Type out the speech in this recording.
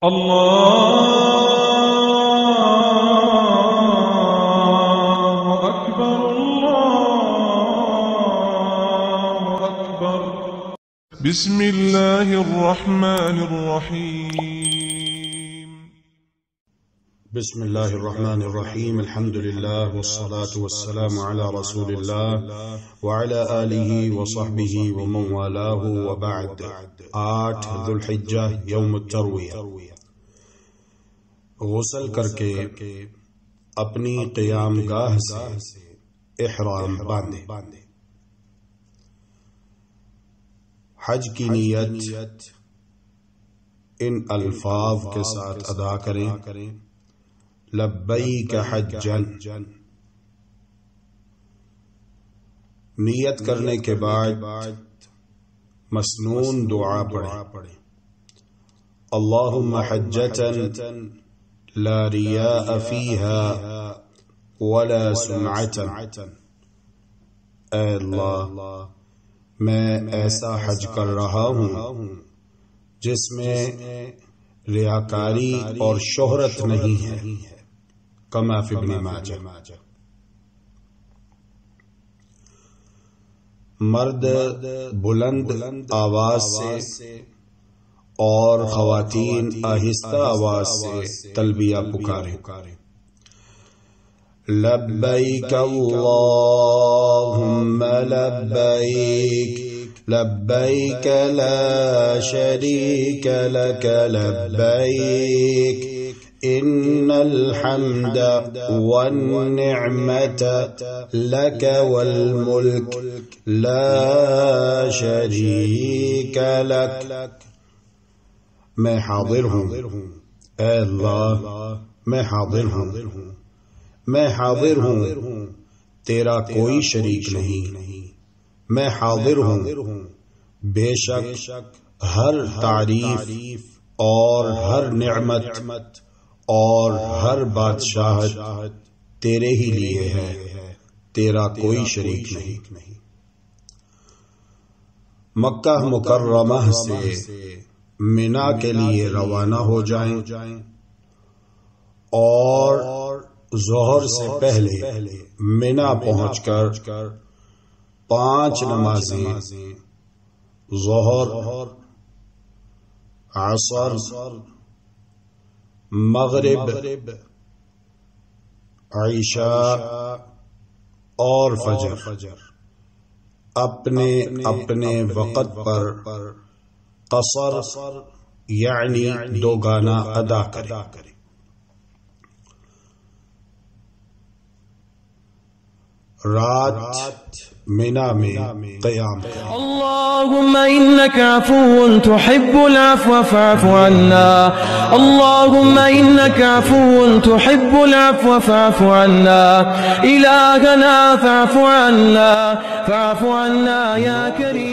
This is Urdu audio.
الله أكبر الله أكبر. بسم الله الرحمن الرحيم. بسم الله الرحمن الرحيم. الحمد لله والصلاة والسلام على رسول الله وعلى آله وصحبه ومن والاه وبعد. 8 ذو الحجہ یوم الترویہ. غسل کر کے اپنی قیام گاہ سے احرام باندھے. حج کی نیت ان الفاظ کے ساتھ ادا کریں: لبیک حجا. نیت کرنے کے بعد مسنون دعا پڑھیں: اللہم حجتا لا ریاء فیہا ولا سمعتا. اے اللہ، میں ایسا حج کر رہا ہوں جس میں ریاکاری اور شہرت نہیں ہے. کما فی ابن ماجہ. مرد بلند آواز سے اور خواتین آہستہ آواز سے تلبیہ پکاریں: لبیک اللہم لبیک لبیک لا شریک لک لبیک ان الحمد والنعمت لک والملک لا شریک لک. میں حاضر ہوں. اے اللہ، میں حاضر ہوں. میں حاضر ہوں، تیرا کوئی شریک نہیں. میں حاضر ہوں، بے شک ہر تعریف اور ہر نعمت اور ہر بادشاہت تیرے ہی لیے ہے، تیرا کوئی شریک نہیں. مکہ مکرمہ سے منا کے لیے روانہ ہو جائیں اور ظہر سے پہلے منا پہنچ کر 5 نمازیں ظہر، عصر، مغرب، عشاء اور فجر اپنے اپنے وقت پر قصر یعنی دوگانا ادا کریں. رات منا میں قیام کریں. اللهم إنك عفو تحب العفو فاعف عنا. اللهم إنك عفو تحب العفو فاعف عنا. إلهنا فاعف عنا، فاعف عنا يا كريم.